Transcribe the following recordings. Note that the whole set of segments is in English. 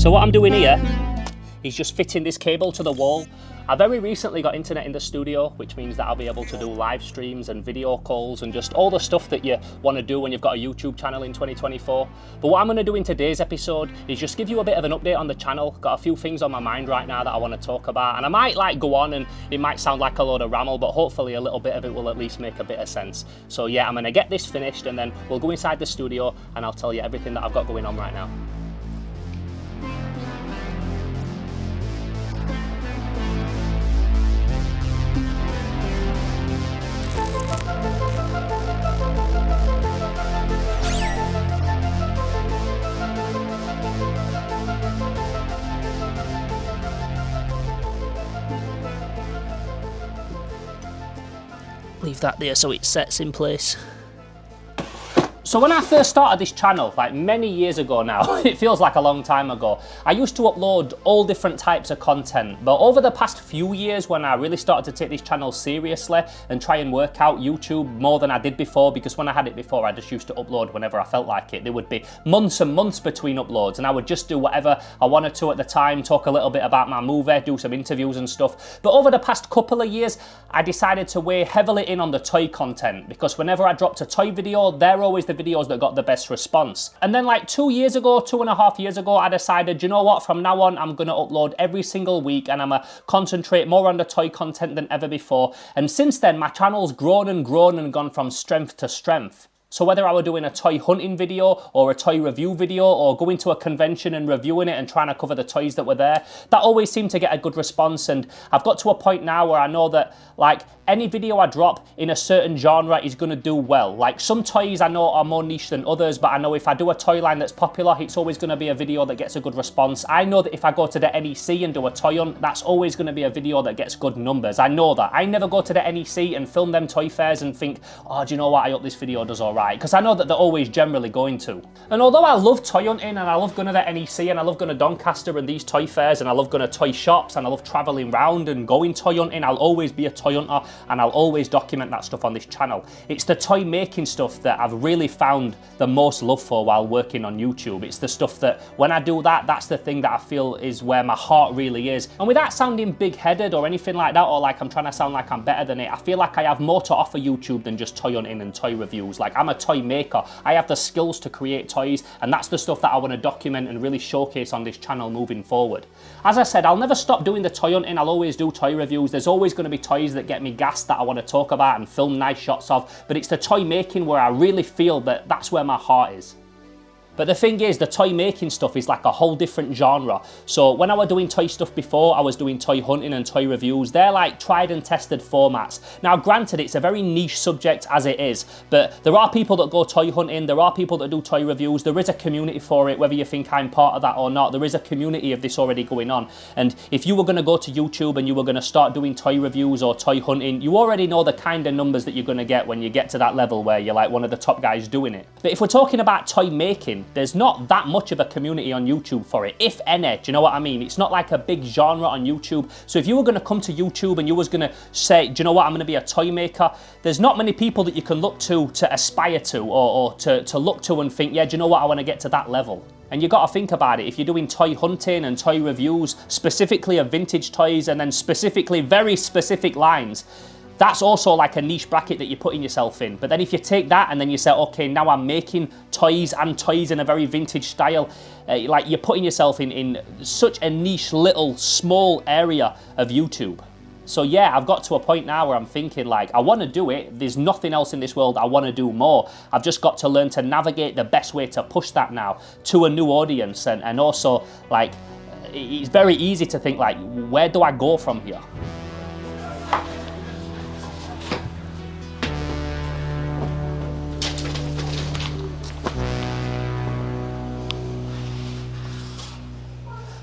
So what I'm doing here is just fitting this cable to the wall. I very recently got internet in the studio, which means that I'll be able to do live streams and video calls and just all the stuff that you want to do when you've got a YouTube channel in 2024. But what I'm going to do in today's episode is just give you a bit of an update on the channel. Got a few things on my mind right now that I want to talk about, and I might go on and it might sound like a load of ramble, but hopefully a little bit of it will at least make a bit of sense. So yeah, I'm going to get this finished and then we'll go inside the studio and I'll tell you everything that I've got going on right now. Leave that there so it sets in place. So when I first started this channel, like many years ago now, it feels like a long time ago, I used to upload all different types of content. But over the past few years, when I really started to take this channel seriously and try and work out YouTube more than I did before, because when I had it before, I just used to upload whenever I felt like it. There would be months and months between uploads, and I would just do whatever I wanted to at the time, talk a little bit about my movie, do some interviews and stuff. But over the past couple of years, I decided to weigh heavily in on the toy content, because whenever I dropped a toy video, they're always the videos that got the best response. And then like 2.5 years ago, I decided, you know what, from now on, I'm gonna upload every single week and I'm gonna concentrate more on the toy content than ever before. And since then, my channel's grown and gone from strength to strength. So whether I were doing a toy hunting video or a toy review video or going to a convention and reviewing it and trying to cover the toys that were there, that always seemed to get a good response. And I've got to a point now where I know that like any video I drop in a certain genre is going to do well. Like some toys I know are more niche than others, but I know if I do a toy line that's popular, it's always going to be a video that gets a good response. I know that if I go to the NEC and do a toy hunt, that's always going to be a video that gets good numbers. I know that. I never go to the NEC and film them toy fairs and think, oh, do you know what, I hope this video does all right. Because I know that they're always generally going to. And although I love toy hunting and I love going to the NEC and I love going to Doncaster and these toy fairs and I love going to toy shops and I love travelling round and going toy hunting, I'll always be a toy hunter and I'll always document that stuff on this channel. It's the toy making stuff that I've really found the most love for while working on YouTube. It's the stuff that when I do that, that's the thing that I feel is where my heart really is. And without sounding big-headed or anything like that, or like I'm trying to sound like I'm better than it, I feel like I have more to offer YouTube than just toy hunting and toy reviews. Like I'm a toy maker. I have the skills to create toys, and that's the stuff that I want to document and really showcase on this channel moving forward. As I said, I'll never stop doing the toy hunting. I'll always do toy reviews. There's always going to be toys that get me gassed that I want to talk about and film nice shots of, but it's the toy making where I really feel that that's where my heart is. But the thing is, the toy making stuff is like a whole different genre. So when I was doing toy stuff before, I was doing toy hunting and toy reviews. They're like tried and tested formats. Now granted, it's a very niche subject as it is, but there are people that go toy hunting, there are people that do toy reviews, there is a community for it, whether you think I'm part of that or not. There is a community of this already going on. And if you were going to go to YouTube and you were going to start doing toy reviews or toy hunting, you already know the kind of numbers that you're going to get when you get to that level where you're like one of the top guys doing it. But if we're talking about toy making, there's not that much of a community on YouTube for it, if any. Do you know what I mean? It's not like a big genre on YouTube. So if you were going to come to YouTube and you was going to say, do you know what, I'm going to be a toy maker, there's not many people that you can look to aspire to or to look to and think, yeah, do you know what, I want to get to that level. And you got to think about it, if you're doing toy hunting and toy reviews, specifically of vintage toys and then specifically very specific lines, that's also like a niche bracket that you're putting yourself in. But then if you take that and then you say, okay, now I'm making toys and toys in a very vintage style, like you're putting yourself in such a niche little small area of YouTube. So yeah, I've got to a point now where I'm thinking like, I want to do it. There's nothing else in this world I want to do more. I've just got to learn to navigate the best way to push that now to a new audience. And also like, it's very easy to think like, where do I go from here?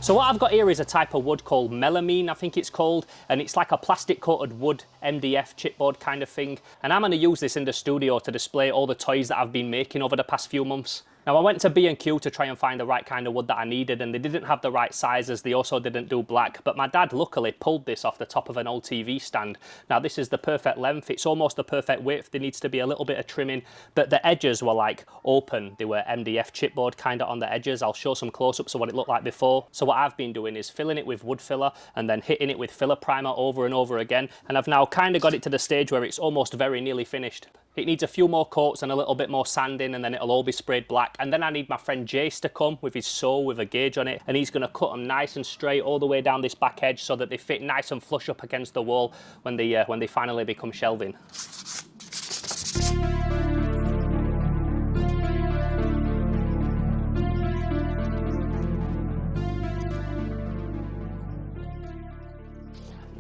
So what I've got here is a type of wood called melamine, I think it's called, and it's like a plastic coated wood MDF chipboard kind of thing. And I'm going to use this in the studio to display all the toys that I've been making over the past few months. Now I went to B&Q to try and find the right kind of wood that I needed, and they didn't have the right sizes. They also didn't do black, but my dad luckily pulled this off the top of an old TV stand. Now this is the perfect length. It's almost the perfect width. There needs to be a little bit of trimming, but the edges were like open. They were MDF chipboard kind of on the edges. I'll show some close-ups of what it looked like before. So what I've been doing is filling it with wood filler and then hitting it with filler primer over and over again. And I've now kind of got it to the stage where it's almost very nearly finished. It needs a few more coats and a little bit more sanding, and then it'll all be sprayed black. And then I need my friend Jace to come with his saw with a gauge on it, and he's going to cut them nice and straight all the way down this back edge so that they fit nice and flush up against the wall when they finally become shelving.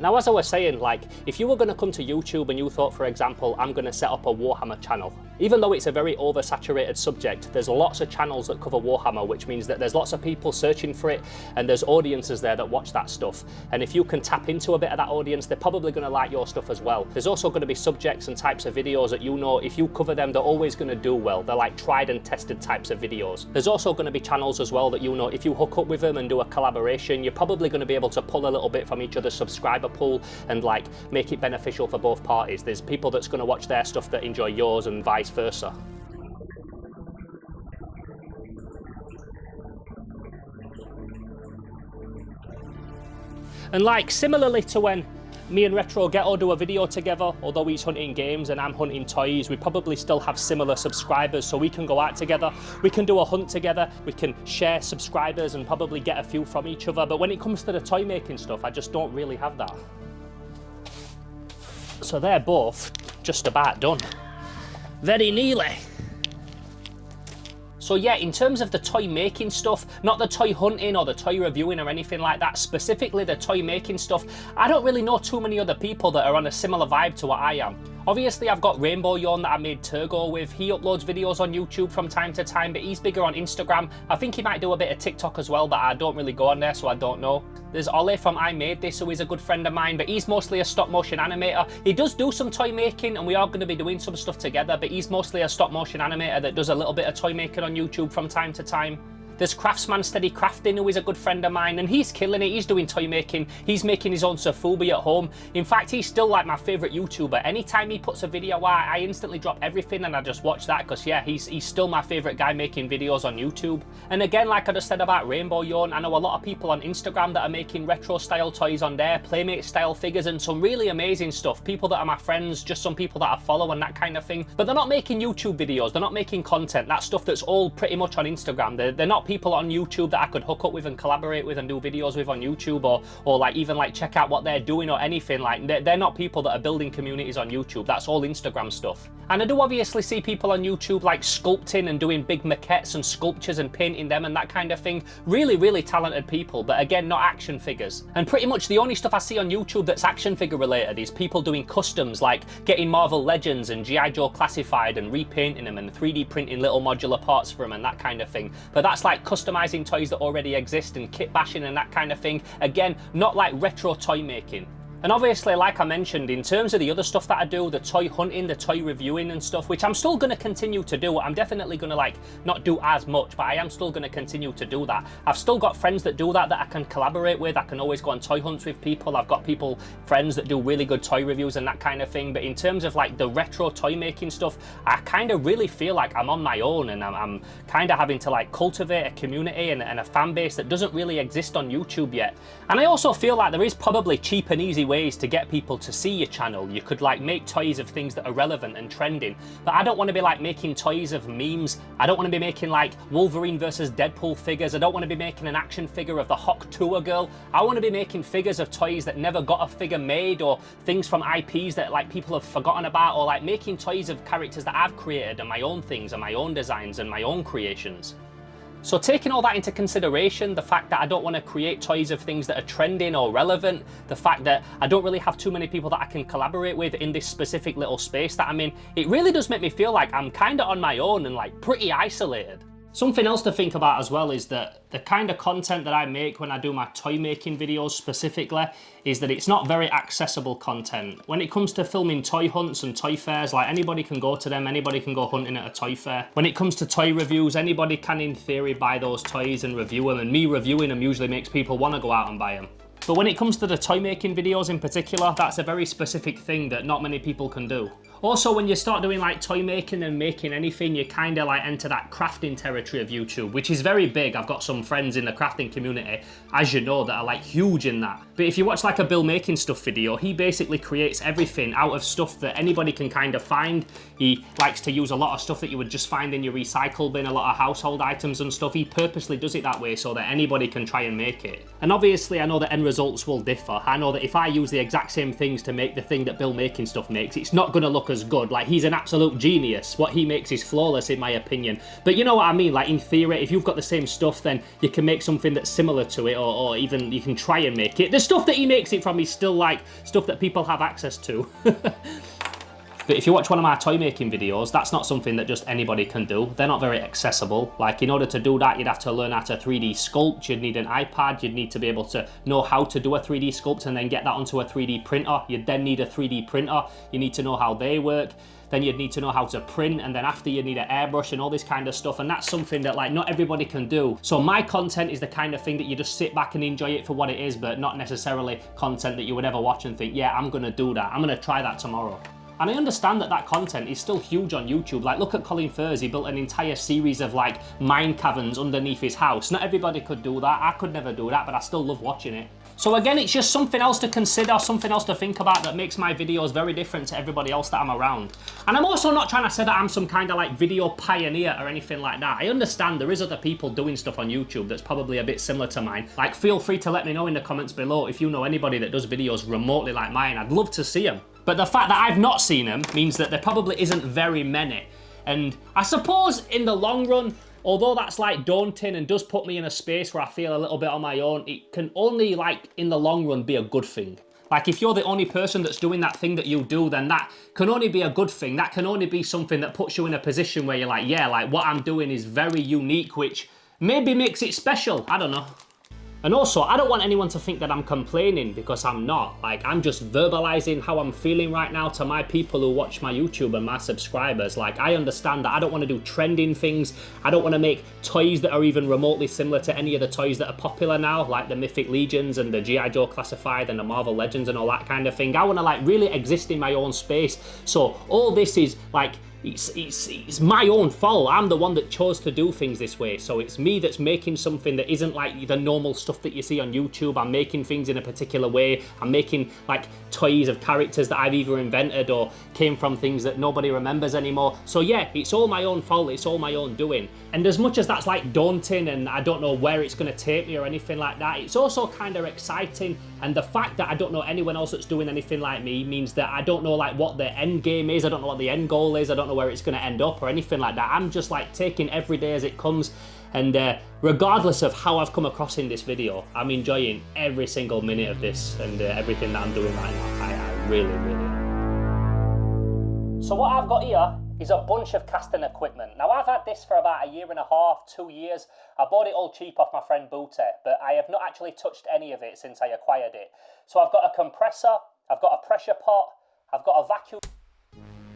Now, as I was saying, like, if you were going to come to YouTube and you thought, for example, I'm going to set up a Warhammer channel, even though it's a very oversaturated subject, there's lots of channels that cover Warhammer, which means that there's lots of people searching for it, and there's audiences there that watch that stuff. And if you can tap into a bit of that audience, they're probably going to like your stuff as well. There's also going to be subjects and types of videos that, you know, if you cover them, they're always going to do well. They're like tried and tested types of videos. There's also going to be channels as well that, you know, if you hook up with them and do a collaboration, you're probably going to be able to pull a little bit from each other's subscriber pool and like make it beneficial for both parties. There's people that's going to watch their stuff that enjoy yours and vice versa. And like similarly to when me and Retro Ghetto do a video together, although he's hunting games and I'm hunting toys, we probably still have similar subscribers, so we can go out together, we can do a hunt together, we can share subscribers and probably get a few from each other. But when it comes to the toy making stuff, I just don't really have that. So they're both just about done. Very nearly. So yeah, in terms of the toy making stuff, not the toy hunting or the toy reviewing or anything like that, specifically the toy making stuff, I don't really know too many other people that are on a similar vibe to what I am. Obviously, I've got Rainbow Yarn that I made Turgo with. He uploads videos on YouTube from time to time, but he's bigger on Instagram. I think he might do a bit of TikTok as well, but I don't really go on there, so I don't know. There's Ollie from I Made This, who is a good friend of mine, but he's mostly a stop motion animator. He does do some toy making, and we are going to be doing some stuff together, but he's mostly a stop motion animator that does a little bit of toy making on YouTube from time to time. There's Craftsman Steady Crafting, who is a good friend of mine, and he's killing it. He's doing toy making. He's making his own Sofubi at home. In fact, he's still like my favourite YouTuber. Anytime he puts a video out, I instantly drop everything and I just watch that, because yeah, he's still my favourite guy making videos on YouTube. And again, like I just said about Rainbow Yarn, I know a lot of people on Instagram that are making retro style toys on there, Playmate style figures and some really amazing stuff. People that are my friends, just some people that I follow and that kind of thing. But they're not making YouTube videos, they're not making content. That stuff that's all pretty much on Instagram. They're not people on YouTube that I could hook up with and collaborate with and do videos with on YouTube, or like even like check out what they're doing or anything. Like they're not people that are building communities on YouTube. That's all Instagram stuff. And I do obviously see people on YouTube like sculpting and doing big maquettes and sculptures and painting them and that kind of thing. Really, really talented people, but again, not action figures. And pretty much the only stuff I see on YouTube that's action figure related is people doing customs, like getting Marvel Legends and G.I. Joe Classified and repainting them and 3D printing little modular parts for them and that kind of thing. But that's like customizing toys that already exist and kit bashing and that kind of thing. Again, not like retro toy making. And obviously, like I mentioned, in terms of the other stuff that I do, the toy hunting, the toy reviewing and stuff, which I'm still going to continue to do. I'm definitely going to like not do as much, but I am still going to continue to do that. I've still got friends that do that I can collaborate with. I can always go on toy hunts with people. I've got friends that do really good toy reviews and that kind of thing. But in terms of like the retro toy making stuff, I kind of really feel like I'm on my own, and I'm kind of having to like cultivate a community and a fan base that doesn't really exist on YouTube yet. And I also feel like there is probably cheap and easy ways to get people to see your channel. You could like make toys of things that are relevant and trending, but I don't want to be like making toys of memes. I don't want to be making like Wolverine versus Deadpool figures. I don't want to be making an action figure of the Hawk Tour girl. I want to be making figures of toys that never got a figure made, or things from IPs that like people have forgotten about, or like making toys of characters that I've created and my own things and my own designs and my own creations. So taking all that into consideration, the fact that I don't want to create toys of things that are trending or relevant, the fact that I don't really have too many people that I can collaborate with in this specific little space that I'm in, it really does make me feel like I'm kind of on my own and like pretty isolated. Something else to think about as well is that the kind of content that I make when I do my toy making videos specifically is that it's not very accessible content. When it comes to filming toy hunts and toy fairs, like anybody can go to them, anybody can go hunting at a toy fair. When it comes to toy reviews, anybody can in theory buy those toys and review them, and me reviewing them usually makes people want to go out and buy them. But when it comes to the toy making videos in particular, that's a very specific thing that not many people can do. Also, when you start doing like toy making and making anything, you kind of like enter that crafting territory of YouTube, which is very big. I've got some friends in the crafting community, as you know, that are like huge in that. But if you watch like a Bill making stuff video, he basically creates everything out of stuff that anybody can kind of find. He likes to use a lot of stuff that you would just find in your recycle bin, a lot of household items and stuff. He purposely does it that way so that anybody can try and make it. And obviously I know that end results will differ. I know that if I use the exact same things to make the thing that Bill making stuff makes, it's not going to look as good. Like, he's an absolute genius. What he makes is flawless in my opinion. But you know what I mean? Like, in theory, if you've got the same stuff, then you can make something that's similar to it, or even you can try and make it. The stuff that he makes it from is still like stuff that people have access to. But if you watch one of my toy making videos, that's not something that just anybody can do. They're not very accessible. Like, in order to do that, you'd have to learn how to 3D sculpt. You'd need an iPad. You'd need to be able to know how to do a 3D sculpt and then get that onto a 3D printer. You'd then need a 3D printer. You need to know how they work. Then you'd need to know how to print, and then after you need an airbrush and all this kind of stuff, and that's something that like not everybody can do. So my content is the kind of thing that you just sit back and enjoy it for what it is, but not necessarily content that you would ever watch and think, yeah, I'm gonna do that. I'm gonna try that tomorrow. And I understand that that content is still huge on YouTube. Like, look at Colin Furze, he built an entire series of like mine caverns underneath his house. Not everybody could do that. I could never do that, but I still love watching it. So again, it's just something else to consider, something else to think about that makes my videos very different to everybody else that I'm around. And I'm also not trying to say that I'm some kind of like video pioneer or anything like that. I understand there is other people doing stuff on YouTube that's probably a bit similar to mine. Like, feel free to let me know in the comments below if you know anybody that does videos remotely like mine. I'd love to see them. But the fact that I've not seen them means that there probably isn't very many. And I suppose in the long run, although that's like daunting and does put me in a space where I feel a little bit on my own, it can only like in the long run be a good thing. Like, if you're the only person that's doing that thing that you do, then that can only be a good thing. That can only be something that puts you in a position where you're like, yeah, like what I'm doing is very unique, which maybe makes it special. I don't know. And also, I don't want anyone to think that I'm complaining, because I'm not. Like, I'm just verbalizing how I'm feeling right now to my people who watch my YouTube and my subscribers. Like, I understand that I don't want to do trending things. I don't want to make toys that are even remotely similar to any of the toys that are popular now, like the Mythic Legions and the G.I. Joe Classified and the Marvel Legends and all that kind of thing. I want to like really exist in my own space. So all this is like, it's my own fault. I'm the one that chose to do things this way. So it's me that's making something that isn't like the normal stuff that you see on YouTube. I'm making things in a particular way. I'm making like toys of characters that I've either invented or came from things that nobody remembers anymore. So yeah, it's all my own fault. It's all my own doing. And as much as that's like daunting and I don't know where it's going to take me or anything like that, it's also kind of exciting. And the fact that I don't know anyone else that's doing anything like me means that I don't know like what the end game is. I don't know what the end goal is. I don't know where it's going to end up or anything like that. I'm just like taking every day as it comes, and regardless of how I've come across in this video, I'm enjoying every single minute of this and everything that I'm doing right now. I really am. So what I've got here is a bunch of casting equipment. Now, I've had this for about a year and a half, 2 years. I bought it all cheap off my friend Booty, but I have not actually touched any of it since I acquired it. So I've got a compressor, I've got a pressure pot, I've got a vacuum.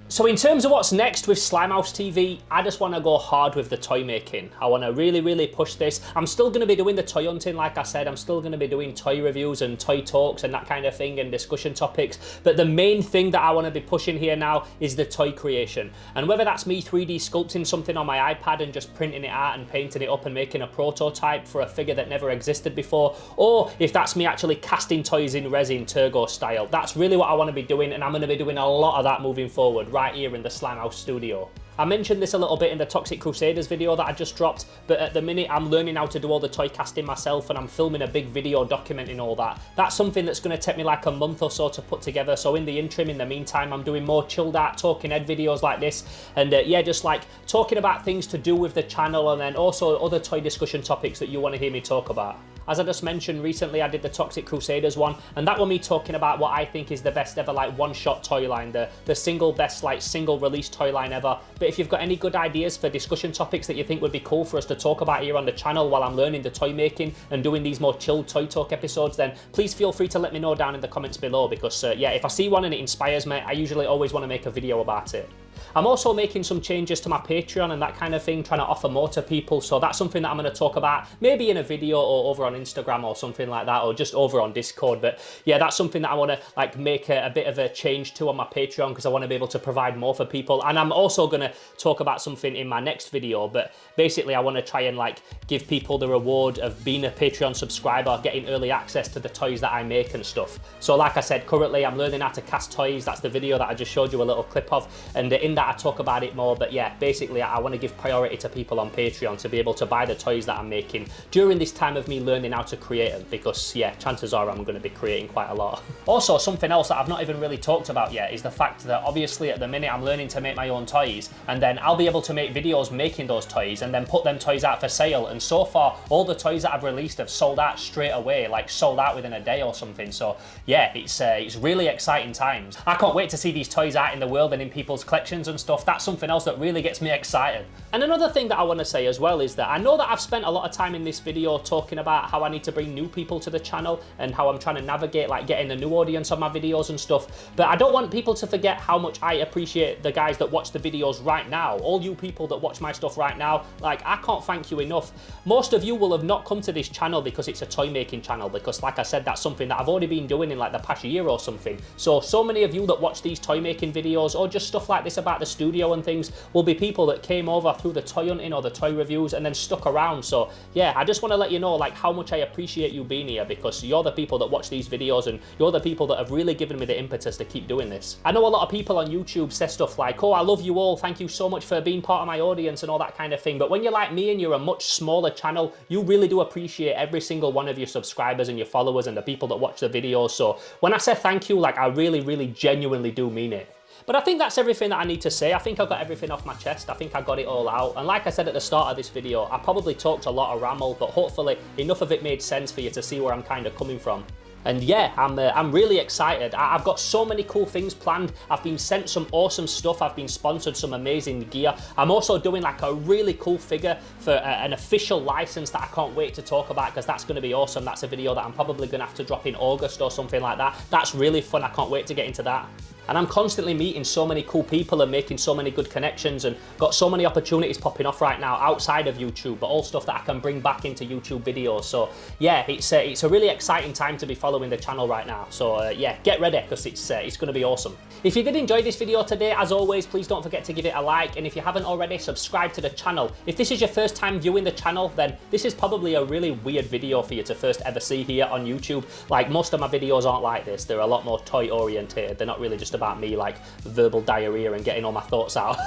So in terms of what's next with Slimehouse TV, I just want to go hard with the toy making. I want to really push this. I'm still going to be doing the toy hunting, like I said. I'm still going to be doing toy reviews and toy talks and that kind of thing and discussion topics. But the main thing that I want to be pushing here now is the toy creation. And whether that's me 3D sculpting something on my iPad and just printing it out and painting it up and making a prototype for a figure that never existed before, or if that's me actually casting toys in resin Turgo style, that's really what I want to be doing, and I'm going to be doing a lot of that moving forward, right here in the Slimehouse studio. I mentioned this a little bit in the Toxic Crusaders video that I just dropped, but at the minute I'm learning how to do all the toy casting myself, and I'm filming a big video documenting all that. That's something that's going to take me like a month or so to put together, so in the interim, in the meantime, I'm doing more chilled out talking head videos like this, and yeah, just like talking about things to do with the channel, and then also other toy discussion topics that you want to hear me talk about. As I just mentioned, recently I did the Toxic Crusaders one, and that was me talking about what I think is the best ever like one-shot toy line, the single best like single release toy line ever. But if you've got any good ideas for discussion topics that you think would be cool for us to talk about here on the channel while I'm learning the toy making and doing these more chilled toy talk episodes, then please feel free to let me know down in the comments below, because yeah, if I see one and it inspires me, I usually always want to make a video about it. I'm also making some changes to my Patreon and that kind of thing, trying to offer more to people, so that's something that I'm going to talk about maybe in a video or over on Instagram or something like that, or just over on Discord. But yeah, that's something that I want to like make a bit of a change to on my Patreon, because I want to be able to provide more for people. And I'm also going to talk about something in my next video, but basically I want to try and like give people the reward of being a Patreon subscriber, getting early access to the toys that I make and stuff. So like I said, currently I'm learning how to cast toys. That's the video that I just showed you a little clip of, and in that I talk about it more. But yeah, basically I want to give priority to people on Patreon to be able to buy the toys that I'm making during this time of me learning how to create them, because yeah, chances are I'm going to be creating quite a lot. Also, something else that I've not even really talked about yet is the fact that obviously at the minute I'm learning to make my own toys, and then I'll be able to make videos making those toys and then put them toys out for sale. And so far all the toys that I've released have sold out straight away, like sold out within a day or something. So yeah, it's really exciting times. I can't wait to see these toys out in the world and in people's collections and stuff. That's something else that really gets me excited. And another thing that I want to say as well is that I know that I've spent a lot of time in this video talking about how I need to bring new people to the channel and how I'm trying to navigate like getting a new audience on my videos and stuff, but I don't want people to forget how much I appreciate the guys that watch the videos right now. All you people that watch my stuff right now, like, I can't thank you enough. Most of you will have not come to this channel because it's a toy making channel, because like I said, that's something that I've already been doing in like the past year or something. So many of you that watch these toy making videos or just stuff like this about the studio and things will be people that came over through the toy hunting or the toy reviews and then stuck around. So yeah, I just want to let you know like how much I appreciate you being here, because you're the people that watch these videos and you're the people that have really given me the impetus to keep doing this. I know a lot of people on YouTube say stuff like, oh, I love you all, thank you so much for being part of my audience and all that kind of thing, but when you're like me and you're a much smaller channel, you really do appreciate every single one of your subscribers and your followers and the people that watch the videos. So when I say thank you, like I really genuinely do mean it. But I think that's everything that I need to say. I think I got everything off my chest. I think I got it all out. And like I said at the start of this video, I probably talked a lot of ramble, but hopefully enough of it made sense for you to see where I'm kind of coming from. And yeah, I'm really excited. I've got so many cool things planned. I've been sent some awesome stuff. I've been sponsored some amazing gear. I'm also doing like a really cool figure for an official license that I can't wait to talk about, because that's going to be awesome. That's a video that I'm probably going to have to drop in August or something like that. That's really fun. I can't wait to get into that. And I'm constantly meeting so many cool people and making so many good connections, and got so many opportunities popping off right now outside of YouTube, but all stuff that I can bring back into YouTube videos. So yeah, it's a really exciting time to be following the channel right now. So yeah, get ready, because it's going to be awesome. If you did enjoy this video today, as always, please don't forget to give it a like, and if you haven't already, subscribe to the channel. If this is your first time viewing the channel, then this is probably a really weird video for you to first ever see here on YouTube. Like, most of my videos aren't like this. They're a lot more toy oriented. They're not really just about me like verbal diarrhea and getting all my thoughts out.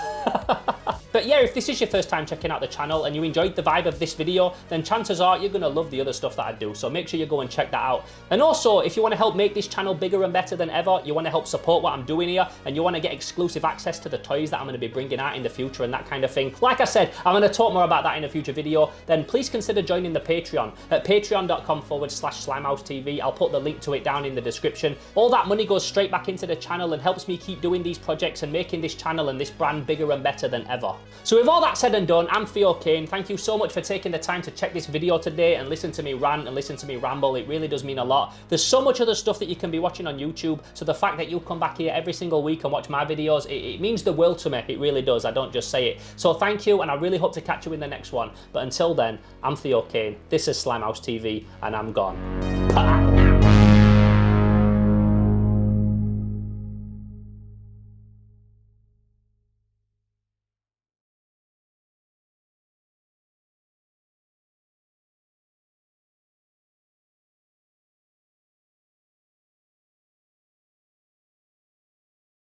But yeah, if this is your first time checking out the channel and you enjoyed the vibe of this video, then chances are you're gonna love the other stuff that I do, so make sure you go and check that out. And also, if you want to help make this channel bigger and better than ever, you want to help support what I'm doing here, and you want to get exclusive access to the toys that I'm going to be bringing out in the future and that kind of thing, like I said, I'm going to talk more about that in a future video, then please consider joining the Patreon at patreon.com/SlimeHouseTV. I'll put the link to it down in the description. All that money goes straight back into the channel and helps me keep doing these projects and making this channel and this brand bigger and better than ever. So with all that said and done, I'm Theo Kane. Thank you so much for taking the time to check this video today and listen to me rant and listen to me ramble. It really does mean a lot. There's so much other stuff that you can be watching on YouTube, so the fact that you come back here every single week and watch my videos, it means the world to me. It really does. I don't just say it. So thank you, and I really hope to catch you in the next one. But until then, I'm Theo Kane. This is Slimehouse TV, and I'm gone.